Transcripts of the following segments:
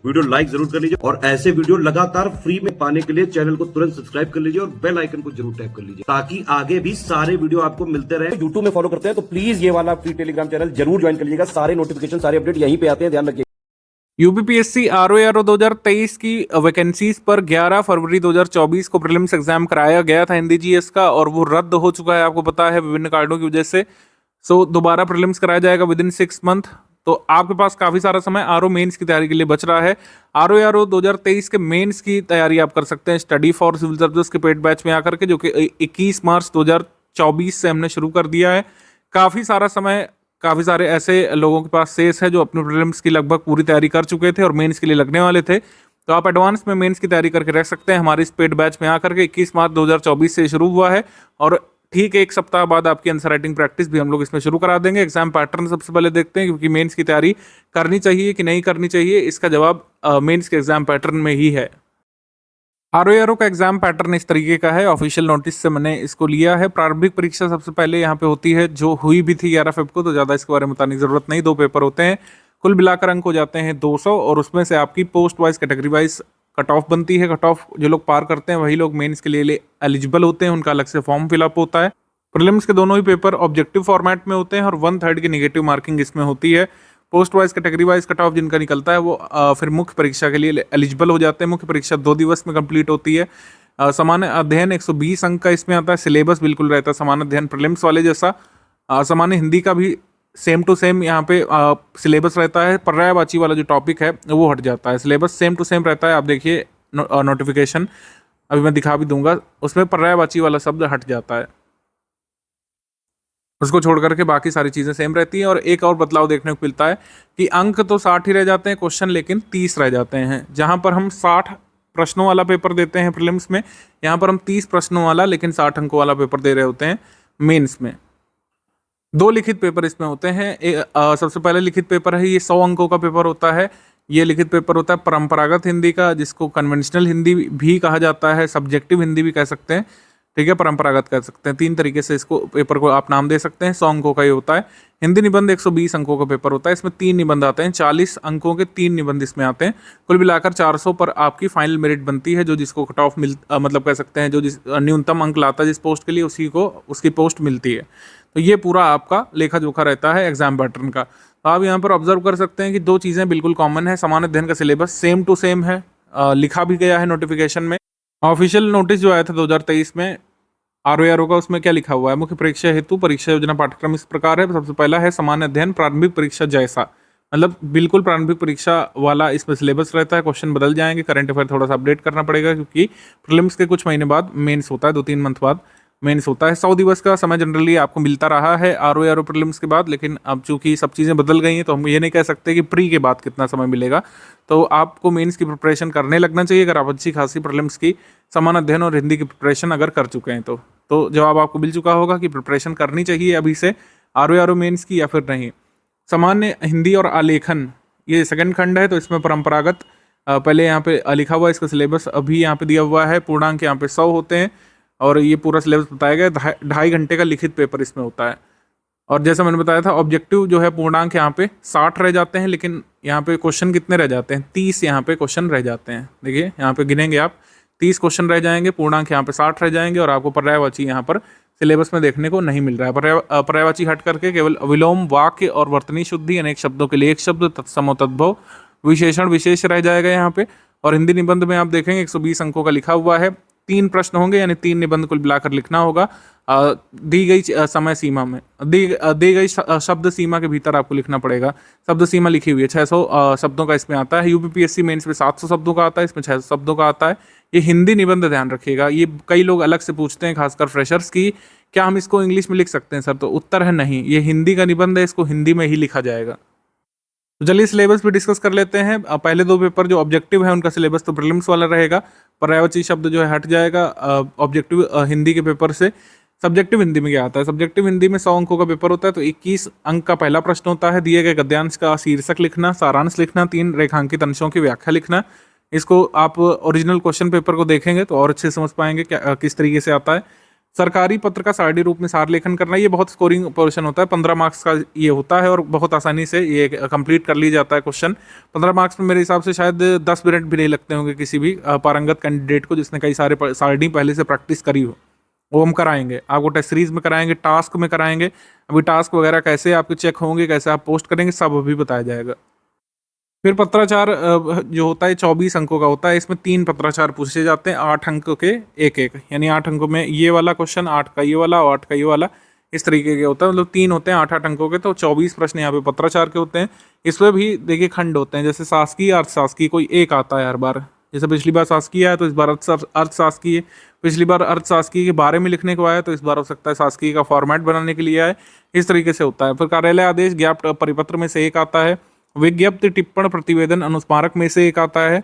Video like जरूर कर लीजिए और ऐसे वीडियो लगातार फ्री में पाने के लिए चैनल को तुरंत सब्सक्राइब कर लीजिए और बेल आइकन को जरूर टैप कर लीजिए ताकि आगे भी सारे वीडियो आपको मिलते रहे। यूट्यूब में फॉलो करते हैं तो प्लीज ये वाला फ्री टेलीग्राम चैनल जरूर ज्वाइन कर लीजिएगा। सारे नोटिफिकेशन सारे अपडेट यहीं पे आते हैं, ध्यान रखिए। यूपीपीएससी आरओ 2023 की वैकेंसीज पर 11 फरवरी 2024 को प्रीलिम्स एग्जाम कराया गया था हिंदी जीएस का, और वो रद्द हो चुका है, आपको पता है, विभिन्न कारणों की वजह से। सो दोबारा प्रीलिम्स कराया जाएगा विद इन 6 मंथ। तो आपके पास काफ़ी सारा समय आरओ मेंस की तैयारी के लिए बच रहा है। आरओ 2023 के मेंस की तैयारी आप कर सकते हैं स्टडी फॉर सिविल सर्विसेज के पेड बैच में आकर के, जो कि 21 मार्च 2024 से हमने शुरू कर दिया है। काफ़ी सारा समय, काफ़ी सारे ऐसे लोगों के पास शेष है जो अपने प्रीलिम्स की लगभग पूरी तैयारी कर चुके थे और मेंस के लिए लगने वाले थे। तो आप एडवांस में मेंस की तैयारी करके रख सकते हैं हमारे इस पेड बैच में आकर के। 21 मार्च 2024 से शुरू हुआ है और ठीक 1 सप्ताह बाद आपकी आंसर राइटिंग प्रैक्टिस भी हम लोग इसमें शुरू करा देंगे। एग्जाम पैटर्न सबसे पहले देखते हैं, क्योंकि मेंस की तैयारी करनी चाहिए कि नहीं करनी चाहिए, इसका जवाब मेंस के एग्जाम पैटर्न में ही है। आरओ का एग्जाम पैटर्न इस तरीके का है, ऑफिशियल नोटिस से मैंने इसको लिया है। प्रारंभिक परीक्षा सबसे पहले यहाँ पे होती है, जो हुई भी थी 11 फेब को, तो ज़्यादा इसके बारे में बताने की जरूरत नहीं। 2 पेपर होते हैं, कुल मिलाकर अंक हो जाते हैं 200, और उसमें से आपकी post wise category wise cut off बनती है। कट ऑफ जो लोग पार करते हैं वही लोग मेंस के लिए एलिजिबल होते हैं, उनका अलग से फॉर्म फिलअप होता है। प्रीलिम्स के दोनों ही पेपर ऑब्जेक्टिव फॉर्मेट में होते हैं और 1/3 की नेगेटिव मार्किंग इसमें होती है। Post wise category wise cut off जिनका निकलता है वो फिर मुख्य परीक्षा के लिए एलिजिबल हो जाते हैं। मुख्य परीक्षा 2 दिवस में कंप्लीट होती है। सामान्य अध्ययन 120 अंक का इसमें आता है। सिलेबस बिल्कुल रहता है सामान्य अध्ययन प्रीलिम्स वाले जैसा। सामान्य हिंदी का भी सेम टू सेम यहाँ पे सिलेबस रहता है। पर्यायवाची वाला जो टॉपिक है वो हट जाता है। सिलेबस सेम टू सेम रहता है। आप देखिए नोटिफिकेशन अभी मैं दिखा भी दूंगा, उसमें पर्यायवाची वाला शब्द हट जाता है, उसको छोड़ करके बाकी सारी चीज़ें सेम रहती हैं। और एक और बदलाव देखने को मिलता है कि अंक तो 60 ही रह जाते हैं, क्वेश्चन लेकिन 30 रह जाते हैं। जहाँ पर हम 60 प्रश्नों वाला पेपर देते हैं प्रीलिम्स में, यहाँ पर हम 30 प्रश्नों वाला लेकिन 60 अंकों वाला पेपर दे रहे होते हैं मेंस में। 2 लिखित पेपर इसमें होते हैं। सबसे पहले लिखित पेपर है, ये 100 अंकों का पेपर होता है। ये लिखित पेपर होता है परंपरागत हिंदी का, जिसको कन्वेंशनल हिंदी भी कहा जाता है, सब्जेक्टिव हिंदी भी कह सकते हैं, ठीक है, परंपरागत कह सकते हैं। 3 तरीके से इसको पेपर को आप नाम दे सकते हैं। 100 अंकों का ये होता है। हिंदी निबंध 120 अंकों का पेपर होता है। इसमें 3 निबंध आते हैं, 40 अंकों के 3 निबंध इसमें आते हैं। कुल मिलाकर 400 पर आपकी फाइनल मेरिट बनती है। जो जिसको कट ऑफ मतलब कह सकते हैं, जो जिस न्यूनतम अंक लाता है जिस पोस्ट के लिए, उसी को उसकी पोस्ट मिलती है। तो ये पूरा आपका लेखा जोखा रहता है एग्जाम पैटर्न का। तो आप यहाँ पर ऑब्जर्व कर सकते हैं कि 2 चीज़ें बिल्कुल कॉमन है। सामान्य अध्ययन का सिलेबस सेम टू सेम है, लिखा भी गया है नोटिफिकेशन में। ऑफिशियल नोटिस जो आया था 2023 में आरओ का, उसमें क्या लिखा हुआ है? मुख्य परीक्षा हेतु परीक्षा योजना पाठ्यक्रम इस प्रकार है। सबसे पहला है सामान्य अध्ययन प्रारंभिक परीक्षा जैसा, मतलब बिल्कुल प्रारंभिक परीक्षा वाला इसमें सिलेबस रहता है। क्वेश्चन बदल जाएंगे, करंट अफेयर थोड़ा सा अपडेट करना पड़ेगा, क्योंकि प्रीलिम्स के कुछ महीने बाद मेंस होता है, 2-3 मंथ बाद मेंस होता है। 100 दिवस का समय जनरली आपको मिलता रहा है आरओ प्रीलिम्स के बाद, लेकिन अब चूंकि सब चीज़ें बदल गई हैं तो हम ये नहीं कह सकते कि प्री के बाद कितना समय मिलेगा। तो आपको मेंस की प्रिपरेशन करने लगना चाहिए अगर आप अच्छी खासी प्रीलिम्स की सामान्य अध्ययन और हिंदी की प्रिपरेशन अगर कर चुके हैं तो जवाब आपको मिल चुका होगा कि प्रिपरेशन करनी चाहिए अभी से आरओ मेंस की या फिर नहीं। सामान्य हिंदी और आलेखन ये सेकंड खंड है, तो इसमें परंपरागत पहले यहाँ पे लिखा हुआ है, इसका सिलेबस अभी यहाँ पे दिया हुआ है। पूर्णांक यहाँ पे 100 होते हैं और ये पूरा सिलेबस बताया गया। 2.5 घंटे का लिखित पेपर इसमें होता है। और जैसा मैंने बताया था, ऑब्जेक्टिव जो है पूर्णांक यहाँ पे 60 रह जाते हैं, लेकिन यहाँ पे क्वेश्चन कितने रह जाते हैं? 30 यहाँ पे क्वेश्चन रह जाते हैं। देखिए यहाँ पे गिनेंगे आप, 30 क्वेश्चन रह जाएंगे, पूर्णांक यहाँ पे 60 रह जाएंगे, और आपको पर्यायवाची यहाँ पर सिलेबस में देखने को नहीं मिल रहा है। पर्यायवाची हट करके केवल विलोम, वाक्य और वर्तनी शुद्धि, अनेक शब्दों के लिए एक शब्द, तत्सम और तद्भव, विशेषण विशेष रह जाएगा यहाँ पे। और हिंदी निबंध में आप देखेंगे 120 अंकों का लिखा हुआ है। 3 प्रश्न होंगे, यानी 3 निबंध कुल मिलाकर लिखना होगा। दी गई समय सीमा में, दी गई शब्द सीमा के भीतर आपको लिखना पड़ेगा। शब्द सीमा लिखी हुई है, 600 शब्दों का इसमें आता है। यूपीपीएससी मेंस में 700 शब्दों का आता है, इसमें 600 शब्दों का आता है। ये हिंदी निबंध, ध्यान रखिएगा। ये कई लोग अलग से पूछते हैं, खासकर फ्रेशर्स की, क्या हम इसको इंग्लिश में लिख सकते हैं सर? तो उत्तर है नहीं, ये हिंदी का निबंध है, इसको हिंदी में ही लिखा जाएगा। तो चलिए सिलेबस भी डिस्कस कर लेते हैं। पहले 2 पेपर जो ऑब्जेक्टिव है उनका सिलेबस तो प्रीलिम्स वाला रहेगा। पर्यायवाची शब्द जो है हट जाएगा ऑब्जेक्टिव हिंदी के पेपर से। सब्जेक्टिव हिंदी में क्या आता है? सब्जेक्टिव हिंदी में 100 अंकों का पेपर होता है, तो 21 अंक का पहला प्रश्न होता है। दिए गए गद्यांश का शीर्षक लिखना, सारांश लिखना, 3 रेखांकित अंशों की व्याख्या लिखना। इसको आप ओरिजिनल क्वेश्चन पेपर को देखेंगे तो और अच्छे से समझ पाएंगे क्या किस तरीके से आता है। सरकारी पत्र का सारणी रूप में सार लेखन करना, ये बहुत स्कोरिंग पोर्शन होता है, 15 मार्क्स का ये होता है और बहुत आसानी से ये कंप्लीट कर ली जाता है क्वेश्चन। 15 मार्क्स में मेरे हिसाब से शायद 10 मिनट भी नहीं लगते होंगे किसी भी पारंगत कैंडिडेट को जिसने कई सारे सारणी पहले से प्रैक्टिस करी हो। वो हम कराएंगे आपको, टेस्ट सीरीज में कराएंगे, टास्क में कराएंगे। अभी टास्क वगैरह कैसे आपके चेक होंगे, कैसे आप पोस्ट करेंगे, सब अभी बताया जाएगा। फिर पत्राचार जो होता है 24 अंकों का होता है। इसमें 3 पत्राचार पूछे जाते हैं, 8 अंक के एक एक, यानी 8 अंकों में ये वाला क्वेश्चन, 8 का ये वाला और 8 का ये वाला, इस तरीके के होता है। मतलब 3 होते हैं 8-8 अंकों के, तो 24 प्रश्न यहाँ पे पत्राचार के होते हैं। इसमें भी देखिए खंड होते हैं, जैसे शासकीय, अर्थशासकीय, कोई एक आता है हर बार। जैसे पिछली बार शासकीय आया तो इस बार अर्थशासकीय, पिछली बार अर्थशासकीय के बारे में लिखने को आया तो इस बार हो सकता है शासकीय का फॉर्मेट बनाने के लिए आए। इस तरीके से होता है। फिर कार्यालय आदेश, ज्ञापन परिपत्र में से एक आता है। विज्ञप्ति, टिप्पण, प्रतिवेदन, अनुस्मारक में से एक आता है।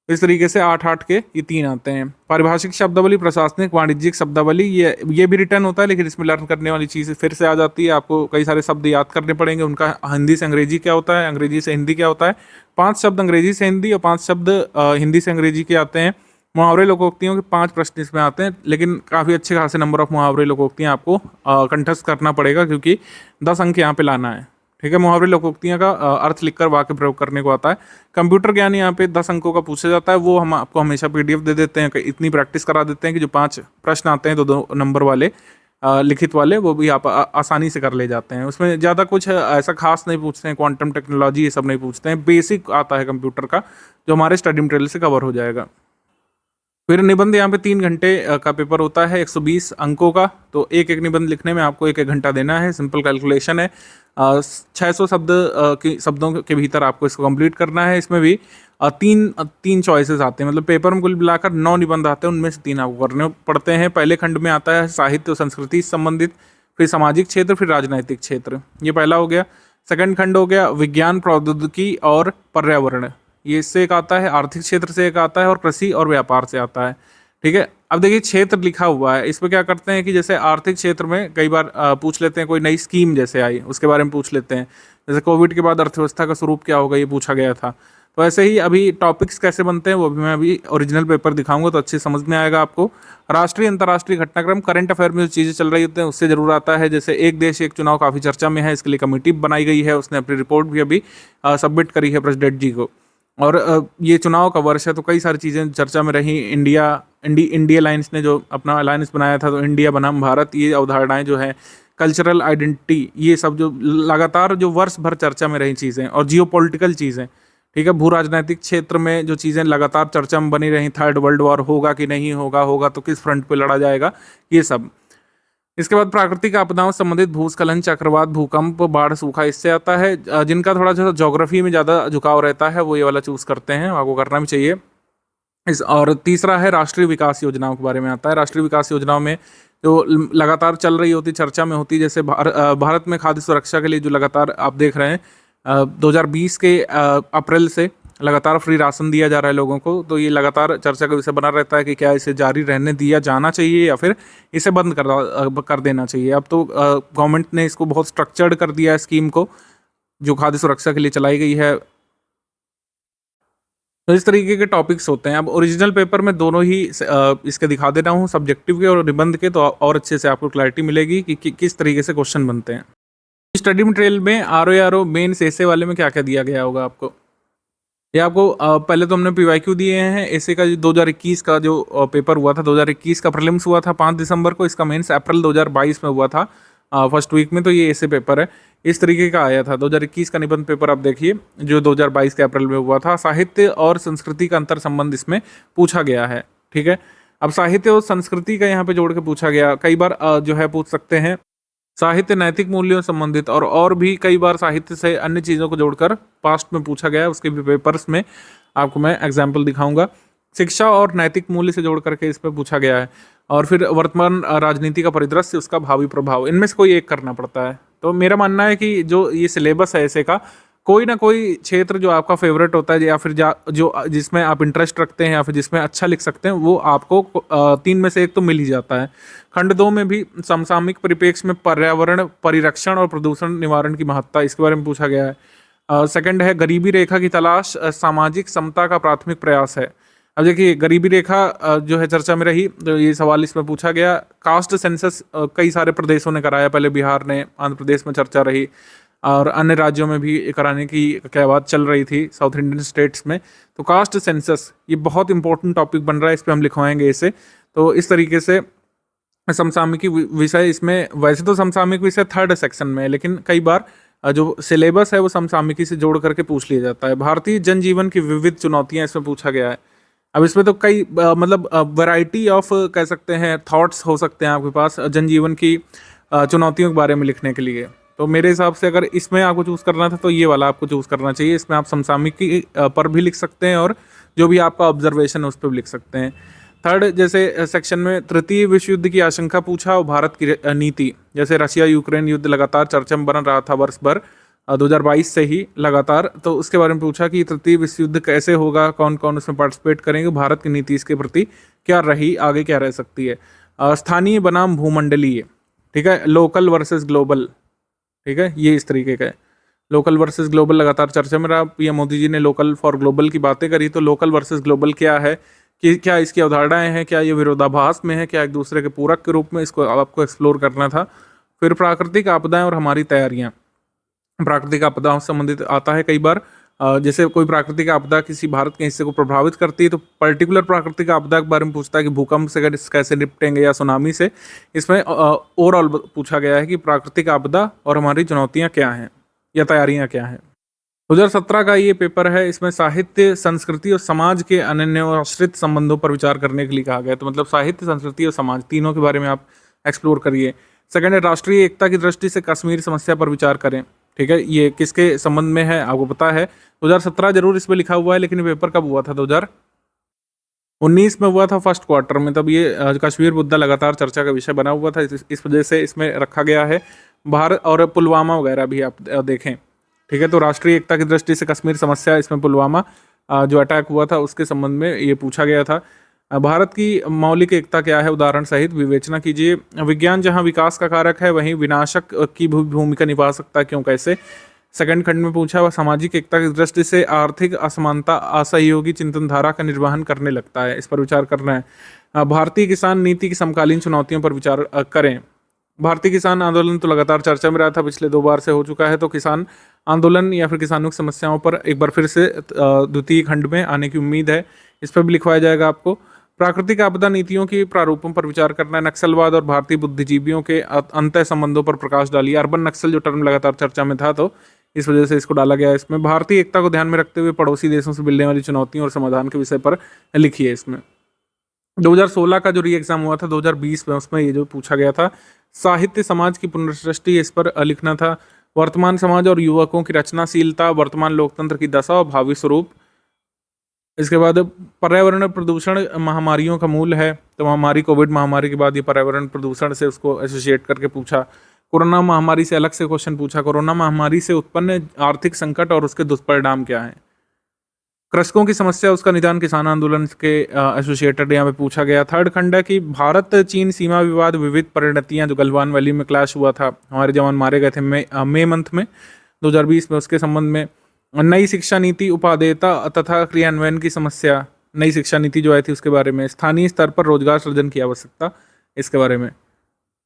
इस तरीके से 8-8 के ये 3 आते हैं। पारिभाषिक शब्दावली, प्रशासनिक, वाणिज्यिक शब्दावली, ये भी रिटर्न होता है, लेकिन इसमें लर्न करने वाली चीज़ फिर से आ जाती है। आपको कई सारे शब्द याद करने पड़ेंगे, उनका हिंदी से अंग्रेजी क्या होता है, अंग्रेजी से हिंदी क्या होता है। 5 शब्द अंग्रेजी से हिंदी और 5 शब्द हिंदी से अंग्रेजी के आते हैं। मुहावरे लोकोक्तियों के 5 प्रश्न इसमें आते हैं, लेकिन काफ़ी अच्छे खासे नंबर ऑफ मुहावरे लोकोक्तियाँ आपको कंठस्थ करना पड़ेगा, क्योंकि 10 अंक यहाँ पे लाना है। ठीक है, मुहावरे लोकोक्तियाँ का अर्थ लिखकर वाक्य प्रयोग करने को आता है। कंप्यूटर ज्ञान यहाँ पे 10 अंकों का पूछा जाता है, वो हम आपको हमेशा PDF दे देते हैं, इतनी प्रैक्टिस करा देते हैं कि जो 5 प्रश्न आते हैं 2 नंबर वाले लिखित वाले, वो भी आप आसानी से कर ले जाते हैं। उसमें ज़्यादा कुछ ऐसा खास नहीं पूछते हैं, क्वांटम टेक्नोलॉजी ये सब नहीं पूछते हैं, बेसिक आता है कंप्यूटर का, जो हमारे स्टडी मटेरियल से कवर हो जाएगा। फिर निबंध, यहाँ पे 3 घंटे का पेपर होता है, 120 अंकों का। तो एक एक निबंध लिखने में आपको 1-1 घंटा देना है। सिंपल कैलकुलेशन है। 600 शब्दों के भीतर आपको इसको कंप्लीट करना है। इसमें भी तीन चॉइसेस आते हैं, मतलब पेपर में कुल मिलाकर 9 निबंध आते हैं, उनमें से 3 आपको करने पड़ते हैं। पहले खंड में आता है साहित्य और संस्कृति से संबंधित, फिर सामाजिक क्षेत्र, फिर राजनैतिक क्षेत्र, ये पहला हो गया। सेकंड खंड हो गया विज्ञान, प्रौद्योगिकी और पर्यावरण, ये इससे एक आता है। आर्थिक क्षेत्र से एक आता है और कृषि और व्यापार से आता है। ठीक है, अब देखिए क्षेत्र लिखा हुआ है, इसमें क्या करते हैं कि जैसे आर्थिक क्षेत्र में कई बार पूछ लेते हैं, कोई नई स्कीम जैसे आई उसके बारे में पूछ लेते हैं। जैसे कोविड के बाद अर्थव्यवस्था का स्वरूप क्या होगा, ये पूछा गया था। तो ऐसे ही अभी टॉपिक्स कैसे बनते हैं वो भी मैं अभी ओरिजिनल पेपर दिखाऊंगा, तो अच्छे समझ में आएगा आपको। राष्ट्रीय अंतर्राष्ट्रीय घटनाक्रम, करंट अफेयर में जो चीज़ें चल रही होती हैं उससे जरूर आता है। जैसे एक देश एक चुनाव काफ़ी चर्चा में है, इसके लिए कमेटी बनाई गई है, उसने अपनी रिपोर्ट भी अभी सबमिट करी है प्रेसिडेंट जी को। और ये चुनाव का वर्ष है, तो कई सारी चीज़ें चर्चा में रही। इंडिया अलायंस ने जो अपना अलायंस बनाया था, तो इंडिया बनाम भारत, ये अवधारणाएं जो है, कल्चरल आइडेंटिटी, ये सब जो लगातार जो वर्ष भर चर्चा में रही चीज़ें, और जियोपॉलिटिकल चीज़ें। ठीक है, भू राजनीतिक क्षेत्र में जो चीज़ें लगातार चर्चा में बनी रही, 3rd वर्ल्ड वॉर होगा कि नहीं होगा, होगा तो किस फ्रंट पे लड़ा जाएगा, ये सब। इसके बाद प्राकृतिक आपदाओं से संबंधित, भूस्खलन, चक्रवात, भूकंप, बाढ़, सूखा, इससे आता है। जिनका थोड़ा सा ज्योग्राफी में ज़्यादा झुकाव रहता है वो ये वाला चूज़ करते हैं, आपको करना भी चाहिए। और तीसरा है राष्ट्रीय विकास योजनाओं के बारे में आता है। राष्ट्रीय विकास योजनाओं में जो लगातार चल रही होती, चर्चा में होती, जैसे भारत में खाद्य सुरक्षा के लिए जो लगातार आप देख रहे हैं 2020 के अप्रैल से लगातार फ्री राशन दिया जा रहा है लोगों को, तो ये लगातार चर्चा का विषय बना रहता है कि क्या इसे जारी रहने दिया जाना चाहिए या फिर इसे बंद कर देना चाहिए। अब तो गवर्नमेंट ने इसको बहुत स्ट्रक्चर्ड कर दिया है स्कीम को, जो खाद्य सुरक्षा के लिए चलाई गई है। तो इस तरीके के टॉपिक्स होते हैं। अब ओरिजिनल पेपर में दोनों ही इसके दिखा दे रहा हूँ, सब्जेक्टिव के और निबंध के, तो और अच्छे से आपको क्लैरिटी मिलेगी कि किस तरीके से क्वेश्चन बनते हैं। स्टडी मटेरियल में RO मेंस ऐसे वाले में क्या क्या दिया गया होगा आपको, ये आपको पहले तो हमने PYQ दिए हैं। ऐसे का जो 2021 का जो पेपर हुआ था, 2021 का प्रीलिम्स हुआ था 5 दिसंबर को, इसका मेंस अप्रैल 2022 में हुआ था फर्स्ट वीक में, तो ये ऐसे पेपर है, इस तरीके का आया था। 2021 का निबंध पेपर आप देखिए जो 2022 के अप्रैल में हुआ था। साहित्य और संस्कृति का अंतर संबंध इसमें पूछा गया है। ठीक है, अब साहित्य और संस्कृति का यहाँ पे जोड़ के पूछा गया। कई बार जो है पूछ सकते हैं साहित्य नैतिक मूल्यों संबंधित, और भी कई बार साहित्य से अन्य चीज़ों को जोड़कर पास्ट में पूछा गया है, उसके भी पेपर्स में आपको मैं एग्जाम्पल दिखाऊंगा। शिक्षा और नैतिक मूल्य से जोड़ करके इस पर पूछा गया है। और फिर वर्तमान राजनीति का परिदृश्य, उसका भावी प्रभाव, इनमें से कोई एक करना पड़ता है। तो मेरा मानना है कि जो ये सिलेबस है ऐसे का, कोई ना कोई क्षेत्र जो आपका फेवरेट होता है या फिर जो जिसमें आप इंटरेस्ट रखते हैं या फिर जिसमें अच्छा लिख सकते हैं, वो आपको 3 में से एक तो मिल ही जाता है। खंड 2 में भी समसामयिक परिप्रेक्ष्य में पर्यावरण परिरक्षण और प्रदूषण निवारण की महत्ता, इसके बारे में पूछा गया है। सेकंड है गरीबी रेखा की तलाश, सामाजिक समता का प्राथमिक प्रयास है। अब देखिए गरीबी रेखा जो है चर्चा में रही, तो ये सवाल इसमें पूछा गया। कास्ट सेंसस कई सारे प्रदेशों ने कराया, पहले बिहार ने, आंध्र प्रदेश में चर्चा रही और अन्य राज्यों में भी कराने की क्या बात चल रही थी, साउथ इंडियन स्टेट्स में। तो कास्ट सेंसस ये बहुत इंपॉर्टेंट टॉपिक बन रहा है, इस पर हम लिखवाएंगे इसे। तो इस तरीके से समसामयिकी विषय इसमें, वैसे तो समसामयिक विषय थर्ड सेक्शन में है, लेकिन कई बार जो सिलेबस है वो समसामयिकी से जोड़ करके पूछ लिया जाता है। भारतीय जनजीवन की विविध चुनौतियां इसमें पूछा गया है। अब इसमें तो कई मतलब वैरायटी ऑफ कह सकते हैं थॉट्स हो सकते हैं आपके पास जनजीवन की चुनौतियों के बारे में लिखने के लिए। तो मेरे हिसाब से अगर इसमें आपको चूज़ करना था तो ये वाला आपको चूज़ करना चाहिए। इसमें आप समसामयिकी पर भी लिख सकते हैं और जो भी आपका ऑब्जर्वेशन है उस पर भी लिख सकते हैं। थर्ड जैसे सेक्शन में तृतीय विश्व युद्ध की आशंका पूछा और भारत की नीति, जैसे रशिया यूक्रेन युद्ध लगातार चर्चा में बन रहा था वर्ष भर 2022 से ही लगातार, तो उसके बारे में पूछा कि तृतीय विश्व युद्ध कैसे होगा, कौन कौन उसमें पार्टिसिपेट करेंगे, भारत की नीति इसके प्रति क्या रही, आगे क्या रह सकती है। स्थानीय बनाम भूमंडलीय, ठीक है, लोकल वर्सेस ग्लोबल, ठीक है, ये इस तरीके का है। लोकल वर्सेस ग्लोबल लगातार चर्चा में रहा। पीएम मोदी जी ने लोकल फॉर ग्लोबल की बातें करी, तो लोकल वर्सेस ग्लोबल क्या है, कि क्या इसकी अवधारणाएं हैं, क्या ये विरोधाभास में है, क्या एक दूसरे के पूरक के रूप में, इसको आपको एक्सप्लोर करना था। फिर प्राकृतिक आपदाएं और हमारी तैयारियां, प्राकृतिक आपदाओं से संबंधित आता है कई बार। जैसे कोई प्राकृतिक आपदा किसी भारत के हिस्से को प्रभावित करती है तो पर्टिकुलर प्राकृतिक आपदा के बारे में पूछता है कि भूकंप से कैसे निपटेंगे या सुनामी से। इसमें ओवरऑल पूछा गया है कि प्राकृतिक आपदा और हमारी चुनौतियाँ क्या हैं या तैयारियाँ क्या हैं। 2017 का ये पेपर है, इसमें साहित्य, संस्कृति और समाज के अनन्य और आश्रित संबंधों पर विचार करने के लिए कहा गया है। तो मतलब साहित्य, संस्कृति और समाज तीनों के बारे में आप एक्सप्लोर करिए। सेकंड है राष्ट्रीय एकता की दृष्टि से कश्मीर समस्या पर विचार करें, ठीक है, ये किसके संबंध में है आपको पता है। 2017 जरूर इसमें लिखा हुआ है, लेकिन ये पेपर कब हुआ था, 2019 में हुआ था फर्स्ट क्वार्टर में, तब ये कश्मीर मुद्दा लगातार चर्चा का विषय बना हुआ था, इस वजह से इसमें रखा गया है। भारत और पुलवामा वगैरह भी आप देखें, ठीक है। तो राष्ट्रीय एकता की दृष्टि से कश्मीर समस्या, इसमें पुलवामा जो अटैक हुआ था उसके संबंध में ये पूछा गया था। भारत की मौलिक एकता क्या है, उदाहरण सहित विवेचना कीजिए। विज्ञान जहां विकास का कारक है वहीं विनाशक की भूमिका निभा सकता है, क्यों कैसे। सेकंड खंड में पूछा हुआ सामाजिक एकता की दृष्टि से आर्थिक असमानता असहयोगी चिंतनधारा का निर्वहन करने लगता है, इस पर विचार करना है। भारतीय किसान नीति की समकालीन चुनौतियों पर विचार करें। भारतीय किसान आंदोलन तो लगातार चर्चा में रहा था, पिछले 2 बार से हो चुका है, तो किसान आंदोलन या फिर किसानों की समस्याओं पर एक बार फिर से द्वितीय खंड में आने की उम्मीद है, इस पर भी लिखवाया जाएगा आपको। प्राकृतिक आपदा नीतियों की प्रारूपों पर विचार करना है। नक्सलवाद और भारतीय बुद्धिजीवियों के अंतः संबंधों पर प्रकाश डालिए। अर्बन नक्सल जो टर्म लगातार चर्चा में था, तो इस वजह से इसको डाला गया है इसमें। भारतीय एकता को ध्यान में रखते हुए पड़ोसी देशों से मिलने वाली चुनौतियों और समाधान के विषय पर लिखिए इसमें। 2016 का जो री एग्जाम हुआ था 2020 में, उसमें ये जो पूछा गया था साहित्य समाज की पुनर्सृष्टि, इस पर लिखना था। वर्तमान समाज और युवकों की रचनाशीलता, वर्तमान लोकतंत्र की दशा और भावी स्वरूप। इसके बाद पर्यावरण प्रदूषण महामारियों का मूल है, तो महामारी कोविड महामारी के बाद ये पर्यावरण प्रदूषण से उसको एसोसिएट करके पूछा। कोरोना महामारी से अलग से क्वेश्चन पूछा, कोरोना महामारी से उत्पन्न आर्थिक संकट और उसके दुष्परिणाम क्या हैं। कृषकों की समस्या, उसका निदान किसान आंदोलन के एसोसिएटेड यहाँ पे पूछा गया। थर्ड खंड है कि भारत चीन सीमा विवाद विविध परिणतियाँ, जो गलवान वैली में क्लैश हुआ था, हमारे जवान मारे गए थे मई मंथ में 2020 में, उसके संबंध में। नई शिक्षा नीति, उपादेयता तथा क्रियान्वयन की समस्या, नई शिक्षा नीति जो आई थी उसके बारे में। स्थानीय स्तर पर रोजगार सृजन की आवश्यकता, इसके बारे में।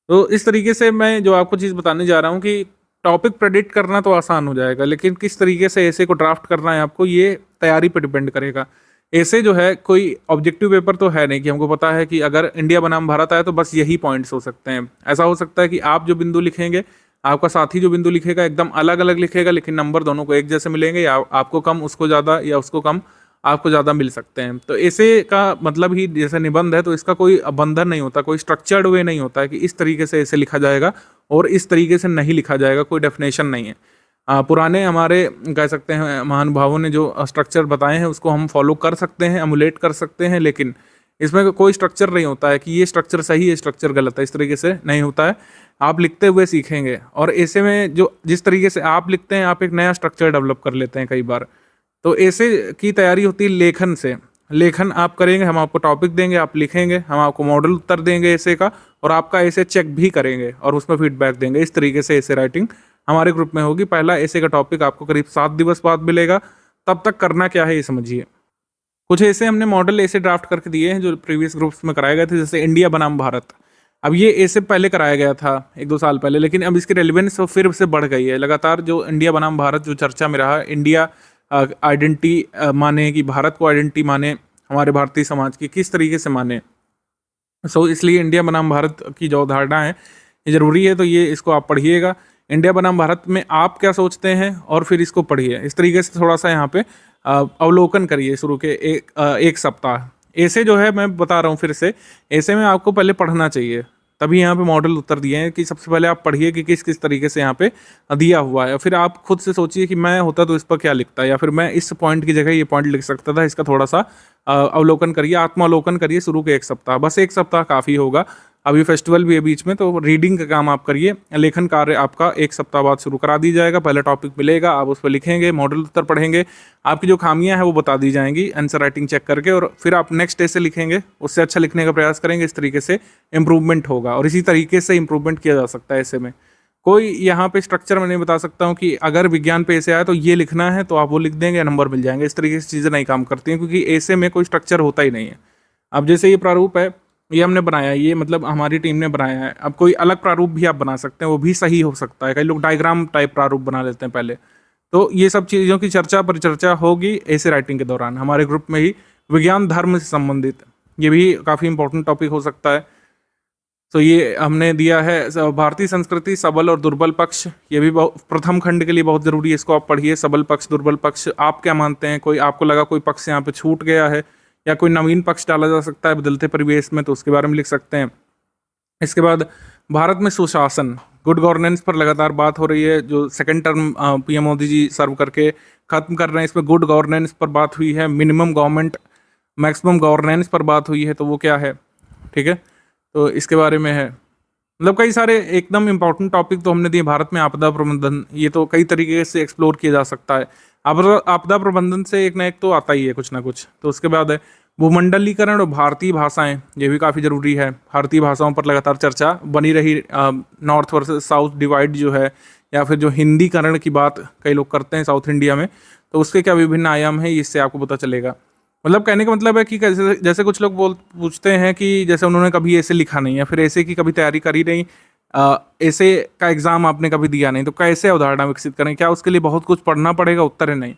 तो इस तरीके से मैं जो आपको चीज़ बताने जा रहा हूँ कि टॉपिक प्रेडिक्ट करना तो आसान हो जाएगा, लेकिन किस तरीके से ऐसे को ड्राफ्ट करना है आपको, ये तैयारी पर डिपेंड करेगा। ऐसे जो है कोई ऑब्जेक्टिव पेपर तो है नहीं कि हमको पता है कि अगर इंडिया बनाम भारत आए तो बस यही पॉइंट्स हो सकते हैं। ऐसा हो सकता है कि आप जो बिंदु लिखेंगे, आपका साथी जो बिंदु लिखेगा एकदम अलग अलग लिखेगा, लेकिन नंबर दोनों को एक जैसे मिलेंगे, या आपको कम उसको ज़्यादा या उसको कम आपको ज़्यादा मिल सकते हैं। तो ऐसे का मतलब ही जैसे निबंध है, तो इसका कोई बंधन नहीं होता, कोई स्ट्रक्चर्ड वे नहीं होता है कि इस तरीके से ऐसे लिखा जाएगा और इस तरीके से नहीं लिखा जाएगा, कोई डेफिनेशन नहीं है। पुराने हमारे कह सकते हैं महानुभावों ने जो स्ट्रक्चर बताए हैं उसको हम फॉलो कर सकते हैं, एमुलेट कर सकते हैं, लेकिन इसमें कोई स्ट्रक्चर नहीं होता है कि ये स्ट्रक्चर सही है, स्ट्रक्चर गलत है, इस तरीके से नहीं होता है। आप लिखते हुए सीखेंगे, और ऐसे में जो जिस तरीके से आप लिखते हैं, आप एक नया स्ट्रक्चर डेवलप कर लेते हैं कई बार। तो ऐसे की तैयारी होती है लेखन से। लेखन आप करेंगे, हम आपको टॉपिक देंगे, आप लिखेंगे, हम आपको मॉडल उत्तर देंगे ऐसे का, और आपका ऐसे चेक भी करेंगे और उसमें फीडबैक देंगे। इस तरीके से ऐसे राइटिंग हमारे ग्रुप में होगी। पहला ऐसे का टॉपिक आपको करीब 7 दिवस बाद मिलेगा। तब तक करना क्या है ये समझिए। कुछ ऐसे हमने मॉडल ऐसे ड्राफ्ट करके दिए हैं जो प्रीवियस ग्रुप्स में कराए गए थे, जैसे इंडिया बनाम भारत। अब ये ऐसे पहले कराया गया था 1-2 साल पहले, लेकिन अब इसकी रेलिवेंस फिर से बढ़ गई है लगातार। जो इंडिया बनाम भारत जो चर्चा में रहा, इंडिया आइडेंटिटी माने कि भारत को आइडेंटिटी माने, हमारे भारतीय समाज की किस तरीके से माने। इसलिए इंडिया बनाम भारत की जो अवधारणा है ये ज़रूरी है, तो ये इसको आप पढ़िएगा। इंडिया बनाम भारत में आप क्या सोचते हैं और फिर इसको पढ़िए। इस तरीके से थोड़ा सा यहाँ पे अवलोकन करिए शुरू के एक सप्ताह। ऐसे जो है मैं बता रहा हूँ फिर से, ऐसे में आपको पहले पढ़ना चाहिए, तभी यहाँ पे मॉडल उत्तर दिए हैं कि सबसे पहले आप पढ़िए कि किस किस तरीके से यहाँ पे दिया हुआ है। फिर आप खुद से सोचिए कि मैं होता तो इस पर क्या लिखता, या फिर मैं इस पॉइंट की जगह ये पॉइंट लिख सकता था। इसका थोड़ा सा अवलोकन करिए, आत्मावलोकन करिए शुरू के 1 सप्ताह, बस 1 सप्ताह काफ़ी होगा। अभी फेस्टिवल भी है बीच में, तो रीडिंग का काम आप करिए। लेखन कार्य आपका 1 सप्ताह बाद शुरू करा दी जाएगा। पहले टॉपिक मिलेगा, आप उस पर लिखेंगे, मॉडल उत्तर पढ़ेंगे, आपकी जो खामियां हैं वो बता दी जाएंगी आंसर राइटिंग चेक करके, और फिर आप नेक्स्ट डे से लिखेंगे, उससे अच्छा लिखने का प्रयास करेंगे। इस तरीके से इंप्रूवमेंट होगा, और इसी तरीके से इंप्रूवमेंट किया जा सकता है। ऐसे में कोई यहाँ पे स्ट्रक्चर मैं नहीं बता सकता हूँ कि अगर विज्ञान पे ऐसे आया तो ये लिखना है, तो आप वो लिख देंगे, नंबर मिल जाएंगे। इस तरीके से चीज़ें नहीं काम करती हैं, क्योंकि ऐसे में कोई स्ट्रक्चर होता ही नहीं है। अब जैसे ये प्रारूप है, ये हमने बनाया, ये मतलब हमारी टीम ने बनाया है। अब कोई अलग प्रारूप भी आप बना सकते हैं, वो भी सही हो सकता है। कई लोग डायग्राम टाइप प्रारूप बना लेते हैं पहले। तो ये सब चीज़ों की परिचर्चा होगी ऐसे राइटिंग के दौरान हमारे ग्रुप में ही। विज्ञान धर्म से संबंधित ये भी काफ़ी इंपॉर्टेंट टॉपिक हो सकता है। तो ये हमने दिया है भारतीय संस्कृति सबल और दुर्बल पक्ष, ये भी प्रथम खंड के लिए बहुत ज़रूरी है, इसको आप पढ़िए। सबल पक्ष, दुर्बल पक्ष, आप क्या मानते हैं? कोई आपको लगा कोई पक्ष यहाँ पे छूट गया है, या कोई नवीन पक्ष डाला जा सकता है बदलते परिवेश में, तो उसके बारे में लिख सकते हैं। इसके बाद भारत में सुशासन, गुड गवर्नेंस पर लगातार बात हो रही है। जो second term PM Modi ji सर्व करके ख़त्म कर रहे हैं, इसमें गुड गवर्नेंस पर बात हुई है। मिनिमम गवर्नमेंट, मैक्सिमम गवर्नेंस पर बात हुई है, तो वो क्या है, ठीक है, तो इसके बारे में है। मतलब कई सारे एकदम इम्पोर्टेंट टॉपिक तो हमने दिए। भारत में आपदा प्रबंधन, ये तो कई तरीके से एक्सप्लोर किया जा सकता है। आपदा प्रबंधन से एक ना एक तो आता ही है कुछ ना कुछ। तो उसके बाद है भूमंडलीकरण और भारतीय भाषाएं, ये भी काफ़ी ज़रूरी है। भारतीय भाषाओं पर लगातार चर्चा बनी रही। नॉर्थ वर्सेस साउथ डिवाइड जो है, या फिर जो हिंदीकरण की बात कई लोग करते हैं साउथ इंडिया में, तो उसके क्या विभिन्न आयाम हैं, इससे आपको पता चलेगा। मतलब कहने का मतलब है कि कैसे, जैसे कुछ लोग पूछते हैं कि जैसे उन्होंने कभी ऐसे लिखा नहीं, या फिर ऐसे की कभी तैयारी करी नहीं, ऐसे का एग्ज़ाम आपने कभी दिया नहीं, तो कैसे अवधारणा विकसित करें? क्या उसके लिए बहुत कुछ पढ़ना पड़ेगा? उत्तर है नहीं।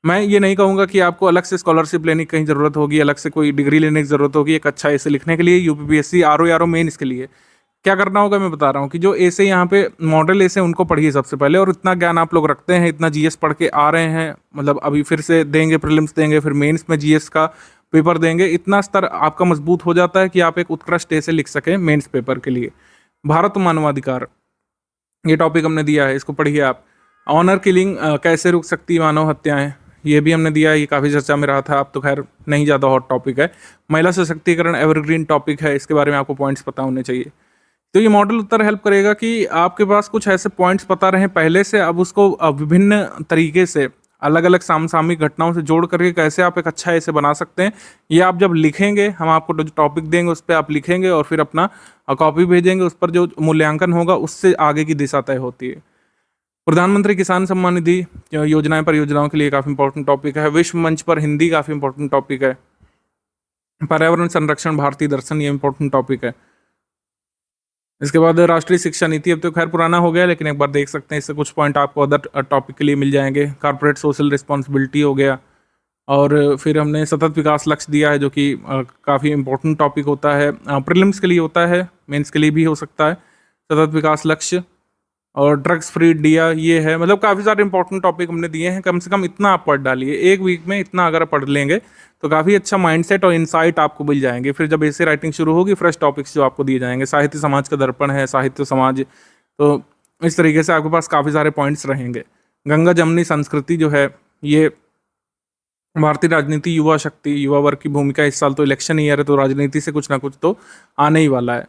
मैं ये नहीं कहूँगा कि आपको अलग से स्कॉलरशिप लेने की कहीं ज़रूरत होगी, अलग से कोई डिग्री लेने की ज़रूरत होगी एक अच्छा ऐसे लिखने के लिए। यूपीपीएससी आरओ मेन इसके लिए क्या करना होगा मैं बता रहा हूँ कि जो ऐसे यहाँ पे मॉडल ऐसे उनको पढ़िए सबसे पहले। और इतना ज्ञान आप लोग रखते हैं, इतना जीएस पढ़ के आ रहे हैं, मतलब अभी फिर से देंगे, प्रीलिम्स देंगे, फिर मेंस में जीएस का पेपर देंगे, इतना स्तर आपका मजबूत हो जाता है कि आप एक उत्कृष्ट ऐसे लिख सकें मेंस पेपर के लिए। भारत मानवाधिकार, ये टॉपिक हमने दिया है, इसको पढ़िए आप। ऑनर किलिंग, कैसे रुक सकती मानव हत्याएं, ये भी हमने दिया है, ये काफ़ी चर्चा में रहा था। अब तो खैर नहीं ज़्यादा हॉट टॉपिक है। महिला सशक्तिकरण एवरग्रीन टॉपिक है, इसके बारे में आपको पॉइंट्स पता होने चाहिए। तो ये मॉडल उत्तर हेल्प करेगा कि आपके पास कुछ ऐसे पॉइंट्स पता रहें पहले से, अब उसको विभिन्न तरीके से अलग अलग समसामयिक घटनाओं से जोड़ करके कैसे आप एक अच्छा ऐसे बना सकते हैं। ये आप जब लिखेंगे, हम आपको जो टॉपिक देंगे उस पर आप लिखेंगे, और फिर अपना कॉपी भेजेंगे, उस पर जो मूल्यांकन होगा उससे आगे की दिशा तय होती है। प्रधानमंत्री किसान सम्मान निधि योजनाएं, परियोजनाओं के लिए काफ़ी इंपॉर्टेंट टॉपिक है। विश्व मंच पर हिंदी काफ़ी इंपॉर्टेंट टॉपिक है। पर्यावरण संरक्षण, भारतीय दर्शन, ये इंपॉर्टेंट टॉपिक है। इसके बाद राष्ट्रीय शिक्षा नीति, अब तो खैर पुराना हो गया, लेकिन एक बार देख सकते हैं, इससे कुछ पॉइंट आपको अदर टॉपिक के लिए मिल जाएंगे। कॉर्पोरेट सोशल रिस्पॉन्सिबिलिटी हो गया, और फिर हमने सतत विकास लक्ष्य दिया है, जो कि काफ़ी इंपॉर्टेंट टॉपिक होता है, प्रीलिम्स के लिए होता है, मेंस के लिए भी हो सकता है सतत विकास लक्ष्य। और ड्रग्स फ्री इंडिया, ये है। मतलब काफ़ी सारे इंपॉर्टेंट टॉपिक हमने दिए हैं। कम से कम इतना आप पढ़ डालिए, एक वीक में इतना अगर आप पढ़ लेंगे तो काफ़ी अच्छा माइंडसेट और इंसाइट आपको मिल जाएंगे। फिर जब ऐसे राइटिंग शुरू होगी, फ्रेश टॉपिक्स जो आपको दिए जाएंगे, साहित्य समाज का दर्पण है, साहित्य समाज, तो इस तरीके से आपके पास काफ़ी सारे पॉइंट्स रहेंगे। गंगा जमनी संस्कृति जो है, ये भारतीय राजनीति, युवा शक्ति, युवा वर्ग की भूमिका। इस साल तो इलेक्शन ईयर है, तो राजनीति से कुछ ना कुछ तो आने ही वाला है।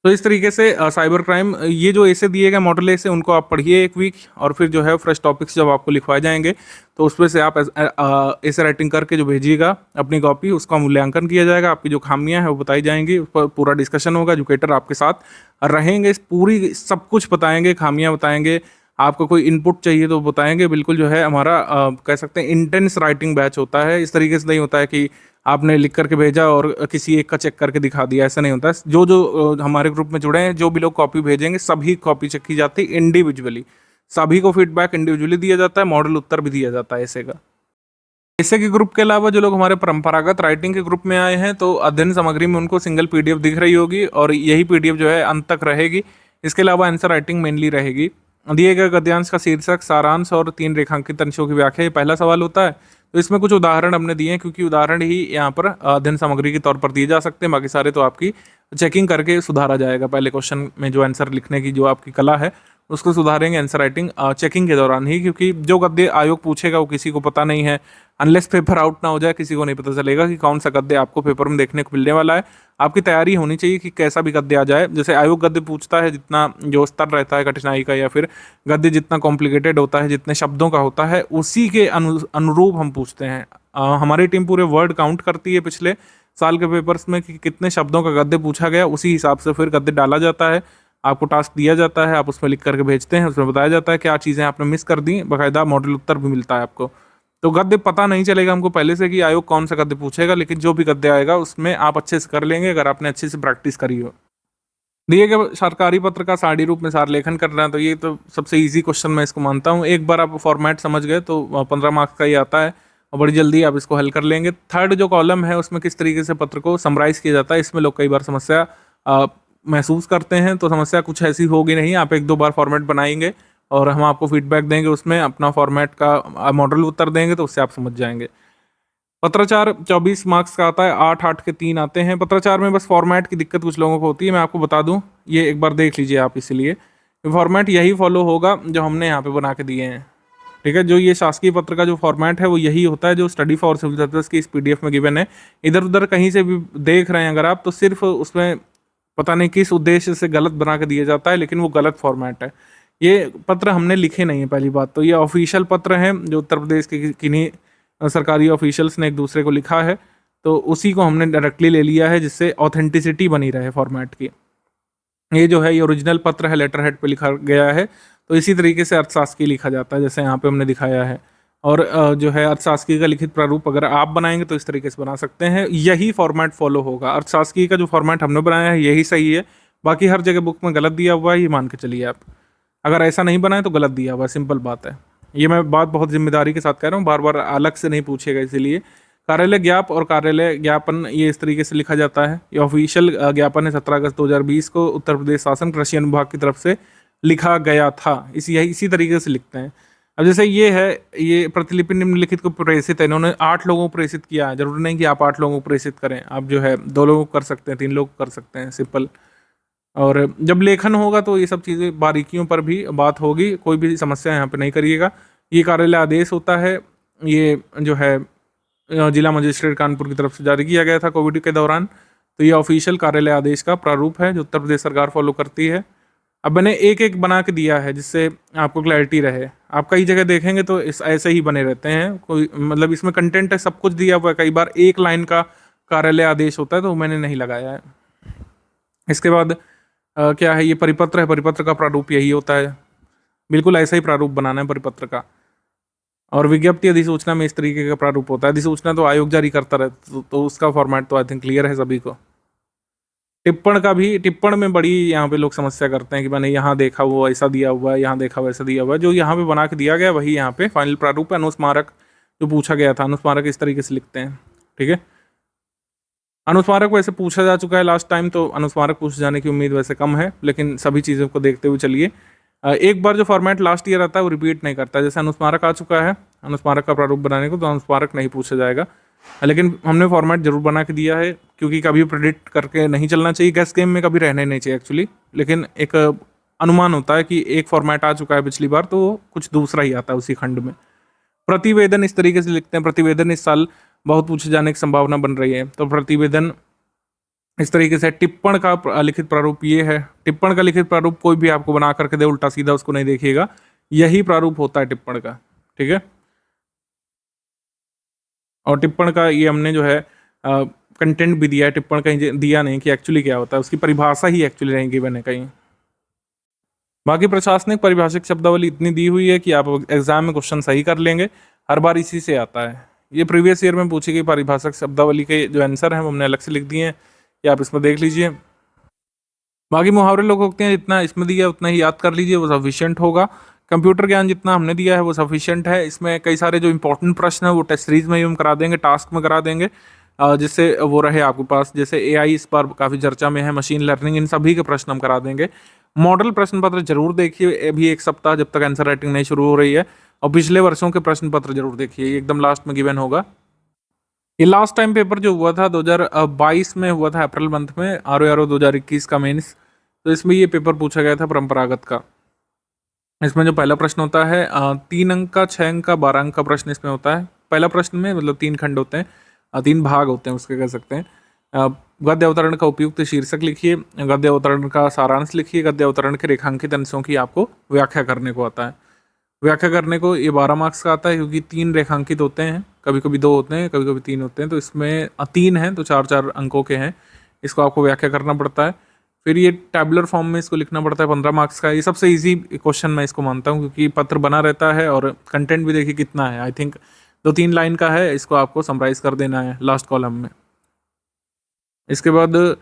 तो इस तरीके से साइबर क्राइम, ये जो ऐसे दिए गए मॉडल ऐसे, उनको आप पढ़िए एक वीक, और फिर जो है फ्रेश टॉपिक्स जब आपको लिखवाए जाएंगे तो उसमें से आप ऐसे राइटिंग करके जो भेजिएगा अपनी कॉपी, उसका मूल्यांकन किया जाएगा, आपकी जो खामियां हैं वो बताई जाएंगी, उस पर पूरा डिस्कशन होगा, एजुकेटर आपके साथ रहेंगे, पूरी सब कुछ बताएंगे, खामियां बताएंगे, आपको कोई इनपुट चाहिए तो बताएंगे। बिल्कुल जो है हमारा कह सकते हैं इंटेंस राइटिंग बैच होता है। इस तरीके से नहीं होता है कि आपने लिख करके भेजा और किसी एक का चेक करके दिखा दिया, ऐसा नहीं होता है। जो जो हमारे ग्रुप में जुड़े हैं, जो भी लोग कॉपी भेजेंगे, सभी कॉपी चेक की जाती है इंडिविजुअली। सभी को फीडबैक इंडिविजुअली दिया जाता है, मॉडल उत्तर भी दिया जाता है ऐसे का। ऐसे के ग्रुप के अलावा जो लोग हमारे परंपरागत राइटिंग के ग्रुप में आए हैं, तो अध्ययन सामग्री में उनको सिंगल पीडीएफ दिख रही होगी और यही पीडीएफ जो है अंत तक रहेगी। इसके अलावा आंसर राइटिंग मेनली रहेगी। दिए गए गद्यांश का शीर्षक, सारांश और 3 रेखांकित अंशों की व्याख्या, ये पहला सवाल होता है। तो इसमें कुछ उदाहरण हमने दिए हैं, क्योंकि उदाहरण ही यहाँ पर अध्ययन सामग्री के तौर पर दिए जा सकते हैं। बाकी सारे तो आपकी चेकिंग करके सुधारा जाएगा। पहले क्वेश्चन में जो आंसर लिखने की जो आपकी कला है उसको सुधारेंगे आंसर राइटिंग चेकिंग के दौरान ही, क्योंकि जो गद्य आयोग पूछेगा वो किसी को पता नहीं है। अनलेस पेपर आउट ना हो जाए, किसी को नहीं पता चलेगा कि कौन सा गद्य आपको पेपर में देखने को मिलने वाला है। आपकी तैयारी होनी चाहिए कि कैसा भी गद्य आ जाए। जैसे आयोग गद्य पूछता है, जितना जो स्तर रहता है कठिनाई का, या फिर गद्य जितना कॉम्प्लिकेटेड होता है, जितने शब्दों का होता है, उसी के अनुरूप हम पूछते हैं। हमारी टीम पूरे वर्ड काउंट करती है पिछले साल के पेपर्स में कि कितने शब्दों का गद्य पूछा गया, उसी हिसाब से फिर गद्य डाला जाता है। आपको टास्क दिया जाता है, आप उसमें लिख करके भेजते हैं। उसमें बताया जाता है क्या चीज़ें आपने मिस कर दी, बाकायदा मॉडल उत्तर भी मिलता है आपको। तो गद्य पता नहीं चलेगा हमको पहले से कि आयोग कौन सा गद्य पूछेगा, लेकिन जो भी गद्य आएगा उसमें आप अच्छे से कर लेंगे अगर आपने अच्छे से प्रैक्टिस करी हो। दिए गए सरकारी पत्र का सारणी रूप में सार लेखन करना है, तो ये तो सबसे इजी क्वेश्चन मैं इसको मानता हूँ। एक बार आप फॉर्मेट समझ गए तो 15 मार्क्स का ही आता है और बड़ी जल्दी आप इसको हल कर लेंगे। थर्ड जो कॉलम है उसमें किस तरीके से पत्र को समराइज किया जाता है, इसमें लोग कई बार समस्या महसूस करते हैं। तो समस्या कुछ ऐसी होगी नहीं, आप 1-2 बार फॉर्मेट बनाएंगे और हम आपको फीडबैक देंगे, उसमें अपना फॉर्मेट का मॉडल उत्तर देंगे, तो उससे आप समझ जाएंगे। पत्राचार 24 मार्क्स का आता है, 8-8 के 3 आते हैं। पत्राचार में बस फॉर्मेट की दिक्कत कुछ लोगों को होती है, मैं आपको बता दूं, ये एक बार देख लीजिए आप। इसलिए फॉर्मेट यही फॉलो होगा जो हमने यहाँ पे बना के दिए हैं, ठीक है। जो ये शासकीय पत्र का जो फॉर्मेट है वो यही होता है जो स्टडी फॉर सिविल सर्विस की इस पीडीएफ में गिवन है। इधर उधर कहीं से भी देख रहे हैं अगर आप, तो सिर्फ उसमें पता नहीं किस उद्देश्य से गलत बना के दिया जाता है, लेकिन वो गलत फॉर्मेट है। ये पत्र हमने लिखे नहीं है, पहली बात तो। ये ऑफिशियल पत्र हैं जो उत्तर प्रदेश के किन्हीं सरकारी ऑफिशियल्स ने एक दूसरे को लिखा है, तो उसी को हमने डायरेक्टली ले लिया है, जिससे ऑथेंटिसिटी बनी रहे फॉर्मेट की। ये जो है ये ओरिजिनल पत्र है, लेटर हेड पे लिखा गया है, तो इसी तरीके से अर्थशास्त्री लिखा जाता है जैसे यहाँ पे हमने दिखाया है। और जो है अर्थशास्त्री का लिखित प्रारूप अगर आप बनाएंगे तो इस तरीके से बना सकते हैं। यही फॉर्मेट फॉलो होगा। अर्थशास्त्री का जो फॉर्मेट हमने बनाया है यही सही है, बाकी हर जगह बुक में गलत दिया हुआ है, ये मान के चलिए आप। अगर ऐसा नहीं बनाए तो गलत दिया हुआ है, सिंपल बात है। ये मैं बात बहुत जिम्मेदारी के साथ कह रहा हूँ, बार बार अलग से नहीं पूछेगा। इसीलिए कार्यालय ज्ञाप और कार्यालय ज्ञापन ये इस तरीके से लिखा जाता है। ये ऑफिशियल ज्ञापन है 17 अगस्त 2020 को उत्तर प्रदेश शासन कृषि अनुभाग की तरफ से लिखा गया था। इसी तरीके से लिखते हैं। अब जैसे ये है, ये प्रतिलिपि निम्नलिखित को प्रेषित है, इन्होंने 8 लोगों को प्रेषित किया है। जरूरी नहीं कि आप 8 लोगों को प्रेषित करें, आप जो है 2 लोगों को कर सकते हैं, 3 लोग कर सकते हैं, सिंपल। और जब लेखन होगा तो ये सब चीज़ें बारीकियों पर भी बात होगी, कोई भी समस्या यहाँ पे नहीं करिएगा। ये कार्यालय आदेश होता है, ये जो है जिला मजिस्ट्रेट कानपुर की तरफ से जारी किया गया था कोविड के दौरान। तो ये ऑफिशियल कार्यालय आदेश का प्रारूप है जो उत्तर प्रदेश सरकार फॉलो करती है। अब मैंने एक एक बना के दिया है जिससे आपको क्लैरिटी रहे। आप कई जगह देखेंगे तो इस ऐसे ही बने रहते हैं, कोई मतलब इसमें कंटेंट है, सब कुछ दिया हुआ है। कई बार एक लाइन का कार्यालय आदेश होता है तो मैंने नहीं लगाया है। इसके बाद क्या है, ये परिपत्र है, परिपत्र का प्रारूप यही होता है। बिल्कुल ऐसा ही प्रारूप बनाना है परिपत्र का। और विज्ञप्ति अधिसूचना में इस तरीके का प्रारूप होता है। अधिसूचना तो आयोग जारी करता रहता, तो उसका फॉर्मेट तो आई थिंक क्लियर है सभी को। टिप्पण का भी, टिप्पण में बड़ी यहाँ पे लोग समस्या करते हैं कि मैंने यहाँ देखा वो ऐसा दिया हुआ है, यहाँ देखा वैसा दिया हुआ है। जो यहाँ पे बना के दिया गया वही यहाँ पे फाइनल प्रारूप है। अनुस्मारक जो पूछा गया था, अनुस्मारक इस तरीके से लिखते हैं, ठीक है। अनुस्मारक वैसे पूछा जा चुका है लास्ट टाइम, तो अनुस्मारक पूछे जाने की उम्मीद वैसे कम है, लेकिन सभी चीज़ों को देखते हुए चलिए। एक बार जो फॉर्मेट लास्ट ईयर आता है वो रिपीट नहीं करता। जैसे अनुस्मारक आ चुका है, अनुस्मारक का प्रारूप बनाने को, तो अनुस्मारक नहीं पूछा जाएगा, लेकिन हमने फॉर्मेट जरूर बना के दिया है, क्योंकि कभी प्रेडिक्ट करके नहीं चलना चाहिए। गैस गेम में कभी रहना ही नहीं चाहिए एक्चुअली, लेकिन एक अनुमान होता है कि एक फॉर्मेट आ चुका है पिछली बार, तो कुछ दूसरा ही आता है उसी खंड में। प्रतिवेदन इस तरीके से लिखते हैं। प्रतिवेदन इस साल बहुत पूछे जाने की संभावना बन रही है, तो प्रतिवेदन इस तरीके से। टिप्पण का लिखित प्रारूप ये है। टिप्पण का लिखित प्रारूप कोई भी आपको बना करके दे उल्टा सीधा, उसको नहीं देखिएगा, यही प्रारूप होता है टिप्पण का, ठीक है। और टिप्पण का ये हमने जो है कंटेंट भी दिया है, टिप्पण कहीं दिया नहीं कि एक्चुअली क्या होता है, उसकी परिभाषा ही एक्चुअली नहीं गिवन है कहीं। बाकी प्रशासनिक परिभाषिक शब्दावली इतनी दी हुई है कि आप एग्जाम में क्वेश्चन सही कर लेंगे, हर बार इसी से आता है। ये प्रीवियस ईयर में पूछी गई परिभाषिक शब्दावली के जो आंसर हैं वो हमने अलग से लिख दिए हैं, कि आप इसमें देख लीजिए। बाकी मुहावरे लोकोक्ति हैं जितना इसमें दिया है उतना ही याद कर लीजिए, वो सफिशिएंट होगा। कंप्यूटर ज्ञान जितना हमने दिया है वो सफिशिएंट है। इसमें कई सारे जो इंपॉर्टेंट प्रश्न है वो टेस्ट सीरीज में ही हम करा देंगे, टास्क में करा देंगे, जिससे वो रहे आपके पास। जैसे एआई इस बार काफ़ी चर्चा में है, मशीन लर्निंग, इन सभी के प्रश्न हम करा देंगे। मॉडल प्रश्न पत्र जरूर देखिए, अभी एक सप्ताह जब तक आंसर राइटिंग नहीं शुरू हो रही है। और पिछले वर्षों के प्रश्न पत्र जरूर देखिए, ये एकदम लास्ट में गिवन होगा। ये लास्ट टाइम पेपर जो हुआ था 2022 में हुआ था, अप्रैल मंथ में, आर 2021 का मेंस। तो इसमें ये पेपर पूछा गया था परंपरागत का। इसमें जो पहला प्रश्न होता है 3 अंक का, 6 अंक का, 12 अंक का प्रश्न इसमें होता है। पहला प्रश्न में मतलब 3 खंड होते हैं, 3 भाग होते हैं उसके, कह सकते हैं। गद्य अवतरण का उपयुक्त शीर्षक लिखिए, गद्य अवतरण का सारांश लिखिए, गद्य अवतरण के रेखांकित अंशों की आपको व्याख्या करने को आता है। व्याख्या करने को ये 12 मार्क्स का आता है, क्योंकि 3 रेखांकित होते हैं, कभी कभी 2 होते हैं, कभी कभी 3 होते हैं। तो इसमें 3 हैं तो 4-4 अंकों के हैं, इसको आपको व्याख्या करना पड़ता है। फिर ये टैबुलर फॉर्म में इसको लिखना पड़ता है, 15 मार्क्स का। ये सबसे इजी क्वेश्चन मैं इसको मानता हूँ, क्योंकि पत्र बना रहता है और कंटेंट भी देखिए कितना है, आई थिंक 2-3 लाइन का है। इसको आपको समराइज कर देना है लास्ट कॉलम में। इसके बाद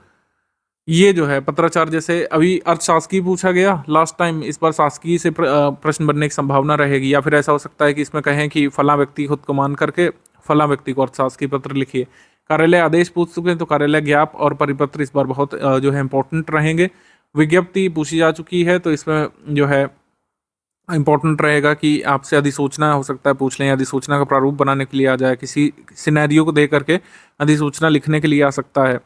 ये जो है पत्राचार, जैसे अभी अर्थशास्त्री पूछा गया लास्ट टाइम, इस बार शासकीय से प्रश्न बनने की संभावना रहेगी। या फिर ऐसा हो सकता है कि इसमें कहें कि फला व्यक्ति खुद को मान करके फला व्यक्ति को अर्थशास्त्री पत्र लिखिए। कार्यालय आदेश पूछ चुके हैं, तो कार्यालय ज्ञाप और परिपत्र इस बार बहुत जो है इंपॉर्टेंट रहेंगे। विज्ञप्ति पूछी जा चुकी है, तो इसमें जो है इंपॉर्टेंट रहेगा कि आपसे अधिसूचना हो सकता है पूछ लें, अधिसूचना का प्रारूप बनाने के लिए आ जाए, किसी सिनेरियो को दे करके अधिसूचना लिखने के लिए आ सकता है।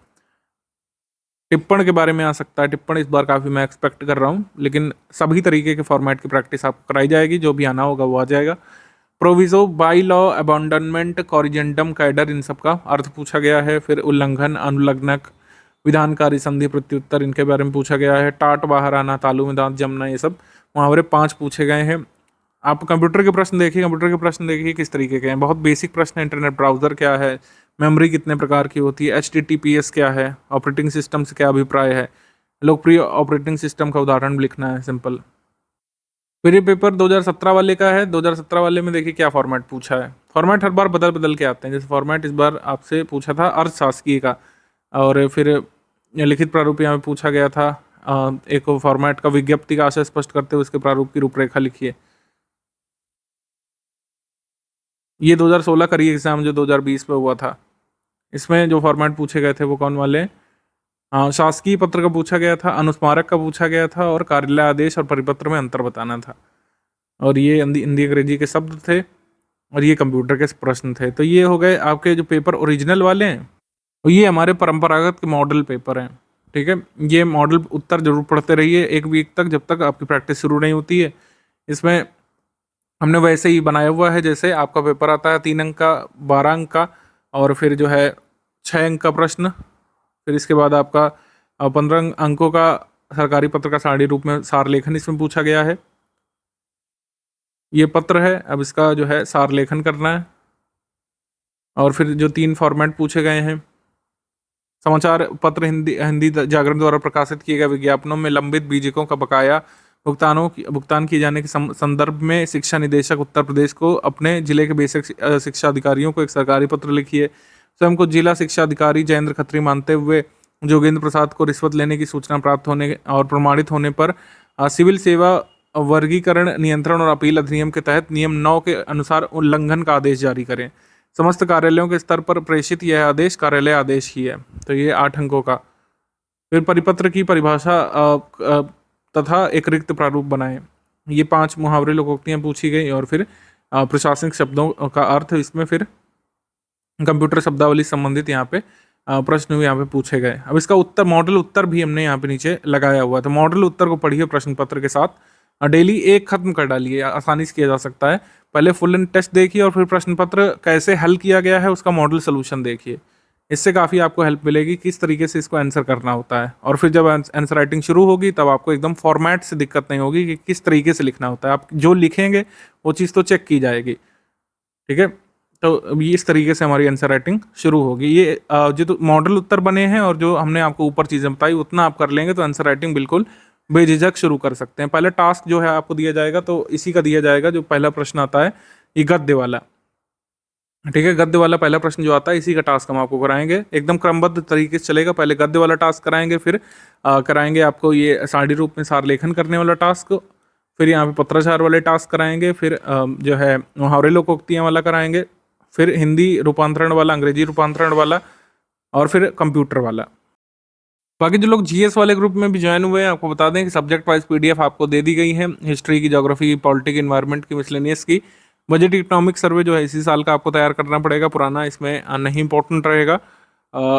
टिप्पण के बारे में आ सकता है, टिप्पण इस बार काफ़ी मैं एक्सपेक्ट कर रहा हूँ, लेकिन सभी तरीके के फॉर्मेट की प्रैक्टिस आपको कराई जाएगी, जो भी आना होगा वो आ जाएगा। Proviso, bylaw, abandonment, corrigendum, cadre, इन सब का अर्थ पूछा गया है। फिर उल्लंघन, अनुलग्नक, विधानकारी, संधि, प्रत्युत्तर, इनके बारे में पूछा गया है। टाट बाहर आना, तालू में दांत जमना, ये सब मुहावरे 5 पूछे गए हैं। आप कंप्यूटर के प्रश्न देखिए, कंप्यूटर के प्रश्न देखिए किस तरीके के हैं, बहुत बेसिक प्रश्न है। इंटरनेट ब्राउजर क्या है, मेमोरी कितने प्रकार की होती है, HTTPS क्या है, ऑपरेटिंग सिस्टम से क्या अभिप्राय है, लोकप्रिय ऑपरेटिंग सिस्टम का उदाहरण भी लिखना है, सिंपल। फिर ये पेपर 2017 वाले का है। 2017 वाले में देखिए क्या फॉर्मेट पूछा है। फॉर्मेट हर बार बदल बदल के आते हैं। जैसे फॉर्मेट इस बार आपसे पूछा था अर्थशास्त्री का, और फिर लिखित प्रारूप यहाँ पे पूछा गया था। एक फॉर्मेट का विज्ञप्ति का आशय स्पष्ट करते हुए उसके प्रारूप की रूपरेखा लिखिए। ये 2016 का री एग्जाम जो 2020 में हुआ था, इसमें जो फॉर्मेट पूछे गए थे वो कौन वाले? हाँ, शासकीय पत्र का पूछा गया था, अनुस्मारक का पूछा गया था, और कार्यालय आदेश और परिपत्र में अंतर बताना था। और ये हिंदी अंग्रेजी के शब्द थे, और ये कंप्यूटर के प्रश्न थे। तो ये हो गए आपके जो पेपर ओरिजिनल वाले हैं, और ये हमारे परंपरागत के मॉडल पेपर हैं। ठीक है, ये मॉडल उत्तर जरूर पढ़ते रहिए 1 वीक तक, जब तक आपकी प्रैक्टिस शुरू नहीं होती है। इसमें हमने वैसे ही बनाया हुआ है जैसे आपका पेपर आता है, 3 अंक का, 12 अंक का, और फिर जो है 6 अंक का प्रश्न। फिर इसके बाद आपका 15 अंकों का सरकारी पत्र का सारणी रूप में सार लेखन इसमें पूछा गया है। ये पत्र है, अब इसका जो है सार लेखन करना है। और फिर जो 3 फॉर्मेट पूछे गए हैं, समाचार पत्र हिंदी जागरण द्वारा प्रकाशित किए गए विज्ञापनों में लंबित बीजकों का बकाया भुगतान किए जाने के संदर्भ में शिक्षा निदेशक उत्तर प्रदेश को अपने जिले के बेसिक शिक्षा अधिकारियों को एक सरकारी पत्र लिखिए। स्वयं को जिला शिक्षा अधिकारी जयेंद्र खत्री मानते हुए जोगेंद्र प्रसाद को रिश्वत लेने की सूचना प्राप्त होने और प्रमाणित होने पर सिविल सेवा वर्गीकरण नियंत्रण और अपील अधिनियम के तहत नियम 9 के अनुसार उल्लंघन का आदेश जारी करें। समस्त कार्यालयों के स्तर पर प्रेषित यह आदेश कार्यालय आदेश ही है। तो ये 8 अंकों का। फिर परिपत्र की परिभाषा तथा एक रिक्त प्रारूप बनाएं। ये 5 मुहावरे लोकोक्तियाँ पूछी गई, और फिर प्रशासनिक शब्दों का अर्थ, इसमें फिर कंप्यूटर शब्दावली संबंधित यहाँ पे प्रश्न भी यहाँ पे पूछे गए। अब इसका उत्तर, मॉडल उत्तर भी हमने यहाँ पे नीचे लगाया हुआ है। तो मॉडल उत्तर को पढ़िए प्रश्न पत्र के साथ, डेली एक खत्म कर डालिए, आसानी से किया जा सकता है। पहले फुल एंड टेस्ट देखिए, और फिर प्रश्न पत्र कैसे हल किया गया है उसका मॉडल सोल्यूशन देखिए। इससे काफ़ी आपको हेल्प मिलेगी किस तरीके से इसको आंसर करना होता है। और फिर जब आंसर राइटिंग शुरू होगी तब आपको एकदम फॉर्मेट से दिक्कत नहीं होगी कि किस तरीके से लिखना होता है। आप जो लिखेंगे वो चीज़ तो चेक की जाएगी। ठीक है, तो ये इस तरीके से हमारी आंसर राइटिंग शुरू होगी। ये जो तो मॉडल उत्तर बने हैं और जो हमने आपको ऊपर चीज़ें बताई उतना आप कर लेंगे तो आंसर राइटिंग बिल्कुल बेझिझक शुरू कर सकते हैं। पहले टास्क जो है आपको दिया जाएगा तो इसी का दिया जाएगा, जो पहला प्रश्न आता है ये गद्य वाला, ठीक है। गद्य वाला पहला प्रश्न जो आता है इसी का टास्क हम आपको कराएंगे, एकदम क्रमबद्ध तरीके से चलेगा। पहले गद्य वाला टास्क कराएंगे, फिर कराएंगे आपको ये सारणी रूप में सार लेखन करने वाला टास्क, फिर यहाँ पे पत्राचार वाले टास्क कराएंगे, फिर जो है मुहावरे लोकोक्तियाँ वाला कराएंगे, फिर हिंदी रूपांतरण वाला, अंग्रेजी रूपांतरण वाला, और फिर कंप्यूटर वाला। बाकी जो लोग जीएस वाले ग्रुप में भी ज्वाइन हुए हैं, आपको बता दें कि सब्जेक्ट वाइज पीडीएफ आपको दे दी गई है, हिस्ट्री की, ज्योग्राफी की, पॉलिटिक, इन्वायरमेंट की, मिसलेनियस की। बजट इकोनॉमिक सर्वे जो है इसी साल का आपको तैयार करना पड़ेगा, पुराना इसमें नहीं इंपॉर्टेंट रहेगा।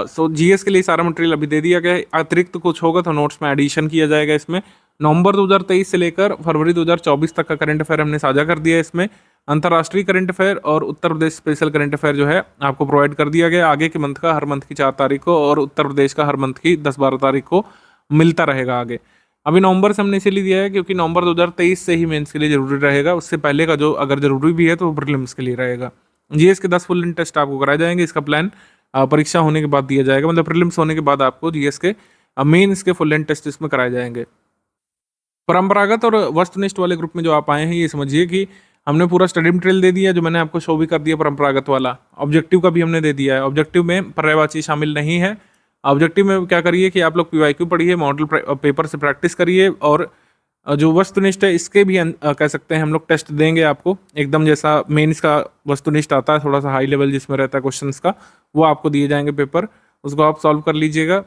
सो जीएस के लिए सारा मटेरियल अभी दे दिया गया है, अतिरिक्त कुछ होगा तो नोट्स में एडिशन किया जाएगा। इसमें नवंबर 2023 से लेकर फरवरी 2024 तक का करंट अफेयर हमने साझा कर दिया है। इसमें अंतर्राष्ट्रीय करंट अफेयर और Uttar Pradesh special current affair जो है आपको प्रोवाइड कर दिया गया। आगे के मंथ का हर मंथ की 4 तारीख को और उत्तर प्रदेश का हर मंथ की 10-12 तारीख को मिलता रहेगा आगे। अभी नवंबर से हमने इसीलिए दिया है क्योंकि नवंबर 2023 से ही मेंस के लिए जरूरी रहेगा, उससे पहले का जो अगर जरूरी भी है तो प्रीलिम्स के लिए रहेगा। जीएस के 10 फुल टेस्ट आपको कराए जाएंगे, इसका प्लान परीक्षा होने के बाद दिया जाएगा, मतलब प्रीलिम्स होने के बाद आपको जीएस के मेंस के फुल टेस्ट इसमें कराए जाएंगे। परंपरागत और वस्तुनिष्ठ वाले ग्रुप में जो आप आए हैं, ये समझिए कि हमने पूरा स्टडी मटेरियल दे दिया, जो मैंने आपको शो भी कर दिया परंपरागत वाला। ऑब्जेक्टिव का भी हमने दे दिया है, ऑब्जेक्टिव में पर्यायवाची शामिल नहीं है। ऑब्जेक्टिव में क्या करिए कि आप लोग पीवाईक्यू पढ़िए, मॉडल पेपर से प्रैक्टिस करिए, और जो वस्तुनिष्ठ है इसके भी कह सकते हैं हम लोग टेस्ट देंगे आपको, एकदम जैसा मेंस का वस्तुनिष्ठ आता है, थोड़ा सा हाई लेवल जिसमें रहता है क्वेश्चंस का, वो आपको दिए जाएंगे पेपर, उसको आप सॉल्व कर लीजिएगा।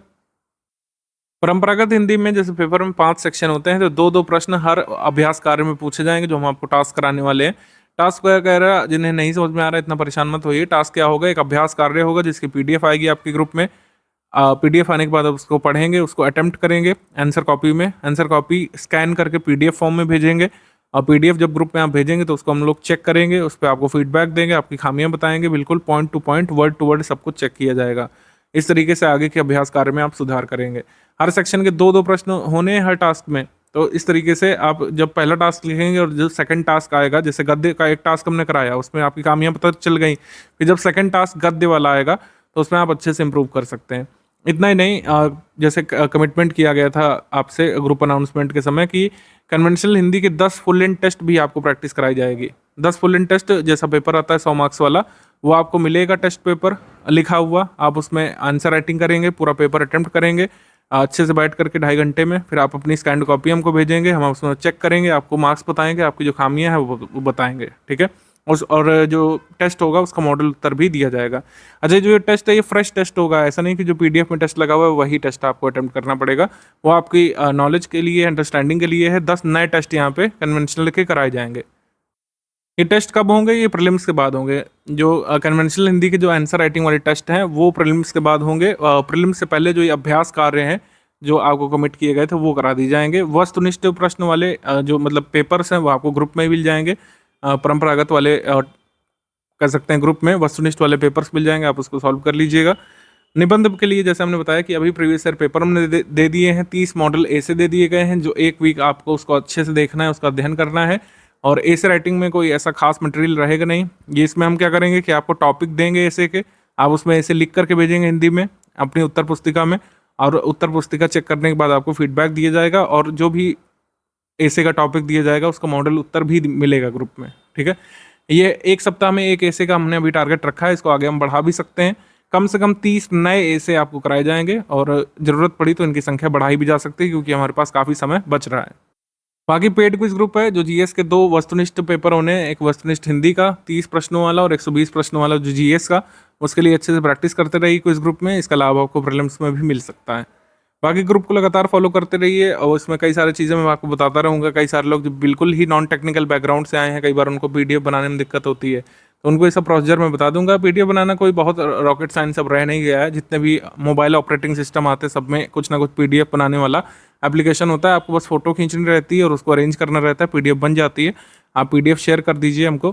परंपरागत हिंदी में जैसे पेपर में 5 सेक्शन होते हैं, तो 2-2 प्रश्न हर अभ्यास कार्य में पूछे जाएंगे, जो हम आपको टास्क कराने वाले हैं। टास्क क्या कह रहा है, जिन्हें नहीं समझ में आ रहा है इतना परेशान मत होइए। टास्क क्या होगा, एक अभ्यास कार्य होगा जिसकी पीडीएफ आएगी आपके ग्रुप में। पीडीएफ आने के बाद आप उसको पढ़ेंगे, उसको अटेम्प्ट करेंगे आंसर कॉपी में, आंसर कॉपी स्कैन करके पीडीएफ फॉर्म में भेजेंगे, और पीडीएफ जब ग्रुप में आप भेजेंगे तो उसको हम लोग चेक करेंगे, उस पर आपको फीडबैक देंगे, आपकी खामियां बताएंगे, बिल्कुल point to point, word to word सब कुछ चेक किया जाएगा। इस तरीके से आगे के अभ्यास कार्य में आप सुधार करेंगे। हर सेक्शन के 2-2 प्रश्न होने हैं हर टास्क में, तो इस तरीके से आप जब पहला टास्क लिखेंगे और जो सेकंड टास्क आएगा, जैसे गद्य का एक टास्क हमने कराया, उसमें आपकी खामियां पता चल गई, फिर जब सेकंड टास्क गद्य वाला आएगा तो उसमें आप अच्छे से इंप्रूव कर सकते हैं। इतना ही नहीं, जैसे कमिटमेंट किया गया था आपसे ग्रुप अनाउंसमेंट के समय कि कन्वेंशनल हिंदी के 10 फुल लेंथ टेस्ट भी आपको प्रैक्टिस कराई जाएगी। 10 फुल लेंथ टेस्ट जैसा पेपर आता है 100 मार्क्स वाला, वो आपको मिलेगा टेस्ट पेपर लिखा हुआ, आप उसमें आंसर राइटिंग करेंगे, पूरा पेपर अटेम्प्ट करेंगे अच्छे से बैठ करके 2.5 घंटे में, फिर आप अपनी स्कैंड कॉपी हमको भेजेंगे, हम उसमें चेक करेंगे, आपको मार्क्स बताएंगे, आपकी जो खामियां हैं वो बताएंगे, ठीक है। और जो टेस्ट होगा उसका मॉडल उत्तर भी दिया जाएगा। अच्छा, जो ये टेस्ट है ये फ्रेश टेस्ट होगा, ऐसा नहीं कि जो पीडीएफ में टेस्ट लगा हुआ है वही टेस्ट आपको अटेम्प्ट करना पड़ेगा, वो आपकी नॉलेज के लिए, अंडरस्टैंडिंग के लिए है। 10 नए टेस्ट यहाँ पे कन्वेंशनल के कराए जाएंगे। ये टेस्ट कब होंगे, ये प्रीलिम्स के बाद होंगे। जो कन्वेंशनल हिंदी के जो आंसर राइटिंग वाले टेस्ट हैं वो प्रीलिम्स के बाद होंगे। प्रीलिम्स से पहले जो ये अभ्यास कार्य हैं जो आपको कमिट किए गए थे वो करा दी जाएंगे। वस्तुनिष्ठ प्रश्न वाले जो मतलब पेपर्स हैं वो आपको ग्रुप में मिल जाएंगे। परंपरागत वाले कर सकते हैं ग्रुप में, वस्तुनिष्ठ वाले पेपर्स मिल जाएंगे, आप उसको सॉल्व कर लीजिएगा। निबंध के लिए जैसे हमने बताया कि अभी प्रीवियस ईयर पेपर हमने दे दिए हैं, 30 मॉडल ए से दे दिए गए हैं, जो 1 वीक आपको उसको अच्छे से देखना है, उसका अध्ययन करना है। और ऐसे राइटिंग में कोई ऐसा खास मटेरियल रहेगा नहीं। ये इसमें हम क्या करेंगे कि आपको टॉपिक देंगे ऐसे के, आप उसमें ऐसे लिख करके भेजेंगे हिंदी में अपनी उत्तर पुस्तिका में, और उत्तर पुस्तिका चेक करने के बाद आपको फीडबैक दिया जाएगा, और जो भी ऐसे का टॉपिक दिया जाएगा उसका मॉडल उत्तर भी मिलेगा ग्रुप में, ठीक है। ये 1 सप्ताह में एक ऐसे का हमने अभी टारगेट रखा है, इसको आगे हम बढ़ा भी सकते हैं। कम से कम 30 नए ऐसे आपको कराए जाएंगे, और ज़रूरत पड़ी तो इनकी संख्या बढ़ाई भी जा सकती है क्योंकि हमारे पास काफ़ी समय बच रहा है। बाकी पेड क्विज ग्रुप है, जो जीएस के 2 वस्तुनिष्ठ पेपर होने, एक वस्तुनिष्ठ हिंदी का 30 प्रश्नों वाला और 120 प्रश्नों वाला जो जीएस का, उसके लिए अच्छे से प्रैक्टिस करते रहिए क्विज ग्रुप में। इसका लाभ आपको प्रीलिम्स में भी मिल सकता है। बाकी ग्रुप को लगातार फॉलो करते रहिए, और इसमें कई सारी चीज़ें मैं आपको बताता रहूँगा। कई सारे लोग जो बिल्कुल ही नॉन टेक्निकल बैकग्राउंड से आए हैं, कई बार उनको पीडीएफ बनाने में दिक्कत होती है, तो उनको ये सब प्रोसीजर मैं बता दूंगा। पीडीएफ बनाना कोई बहुत रॉकेट साइंस अब रह नहीं गया है। जितने भी मोबाइल ऑपरेटिंग सिस्टम आते हैं सब में कुछ ना कुछ पीडीएफ बनाने वाला एप्लीकेशन होता है। आपको बस फोटो खींचनी रहती है और उसको अरेंज करना रहता है, पीडीएफ बन जाती है। आप पीडीएफ शेयर कर दीजिए हमको,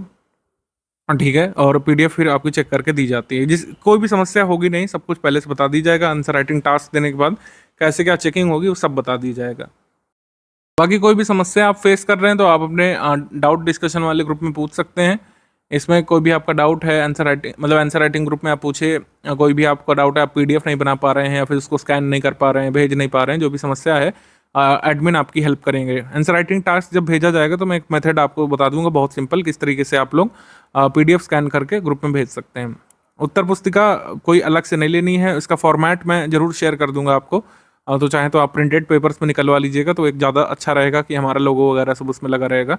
ठीक है, और पीडीएफ फिर आपकी चेक करके दी जाती है। कोई भी समस्या होगी नहीं, सब कुछ पहले से बता दी जाएगा। आंसर राइटिंग टास्क देने के बाद कैसे क्या चेकिंग होगी वो सब बता दी जाएगा। बाकी कोई भी समस्या आप फेस कर रहे हैं तो आप अपने डाउट डिस्कशन वाले ग्रुप में पूछ सकते हैं। इसमें कोई भी आपका डाउट है आंसर राइटिंग ग्रुप में आप पूछिए। कोई भी आपका डाउट है, आप पीडीएफ नहीं बना पा रहे हैं या फिर उसको स्कैन नहीं कर पा रहे हैं, भेज नहीं पा रहे हैं, जो भी समस्या है एडमिन आपकी हेल्प करेंगे। आंसर राइटिंग टास्क जब भेजा जाएगा तो मैं एक मेथड आपको बता दूंगा बहुत सिंपल, किस तरीके से आप लोग PDF स्कैन करके ग्रुप में भेज सकते हैं। उत्तर पुस्तिका कोई अलग से नहीं लेनी है, इसका फॉर्मेट मैं ज़रूर शेयर कर दूंगा आपको। तो चाहे तो आप प्रिंटेड पेपर्स में निकलवा लीजिएगा तो एक ज़्यादा अच्छा रहेगा कि हमारा लोगो वगैरह सब उसमें लगा रहेगा।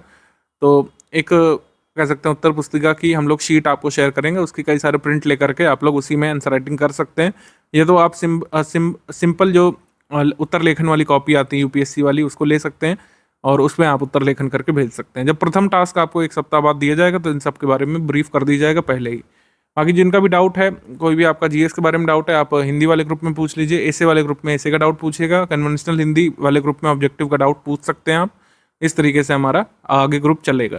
तो एक कह सकते हैं उत्तर पुस्तिका की हम लोग शीट आपको शेयर करेंगे, उसकी कई सारे प्रिंट लेकर के आप लोग उसी में आंसर राइटिंग कर सकते हैं। ये तो आप सिंपल जो उत्तर लेखन वाली कॉपी आती है UPSC वाली, उसको ले सकते हैं और उसमें आप उत्तर लेखन करके भेज सकते हैं। जब प्रथम टास्क आपको 1 सप्ताह बाद दिया जाएगा तो इन सब के बारे में ब्रीफ कर दी जाएगा पहले ही। बाकी जिनका भी डाउट है, कोई भी आपका GS के बारे में डाउट है, आप हिंदी वाले ग्रुप में पूछ लीजिए, ऐसे वाले ग्रुप में ऐसे का डाउट पूछिएगा, कन्वेंशनल हिंदी वाले ग्रुप में ऑब्जेक्टिव का डाउट पूछ सकते हैं आप। इस तरीके से हमारा आगे ग्रुप चलेगा।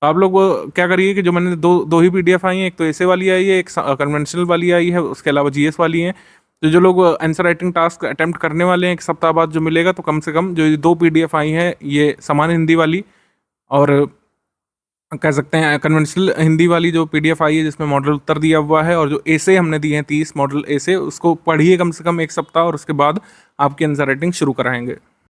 तो आप लोग क्या करिए कि जो मैंने दो ही PDF आई हैं, एक तो ऐसे वाली आई है, एक कन्वेंशनल वाली आई है, उसके अलावा GS वाली हैं। तो जो लोग आंसर राइटिंग टास्क अटेम्प्ट करने वाले हैं 1 सप्ताह बाद जो मिलेगा, तो कम से कम जो 2 PDF आई हैं, ये समान हिंदी वाली और कह सकते हैं कन्वेंशनल हिंदी वाली जो PDF आई है जिसमें मॉडल उत्तर दिया हुआ है, और जो ऐसे हमने दिए हैं 30 मॉडल ऐसे, उसको पढ़िए कम से कम 1 सप्ताह और उसके बाद आपकी आंसर राइटिंग शुरू कराएंगे।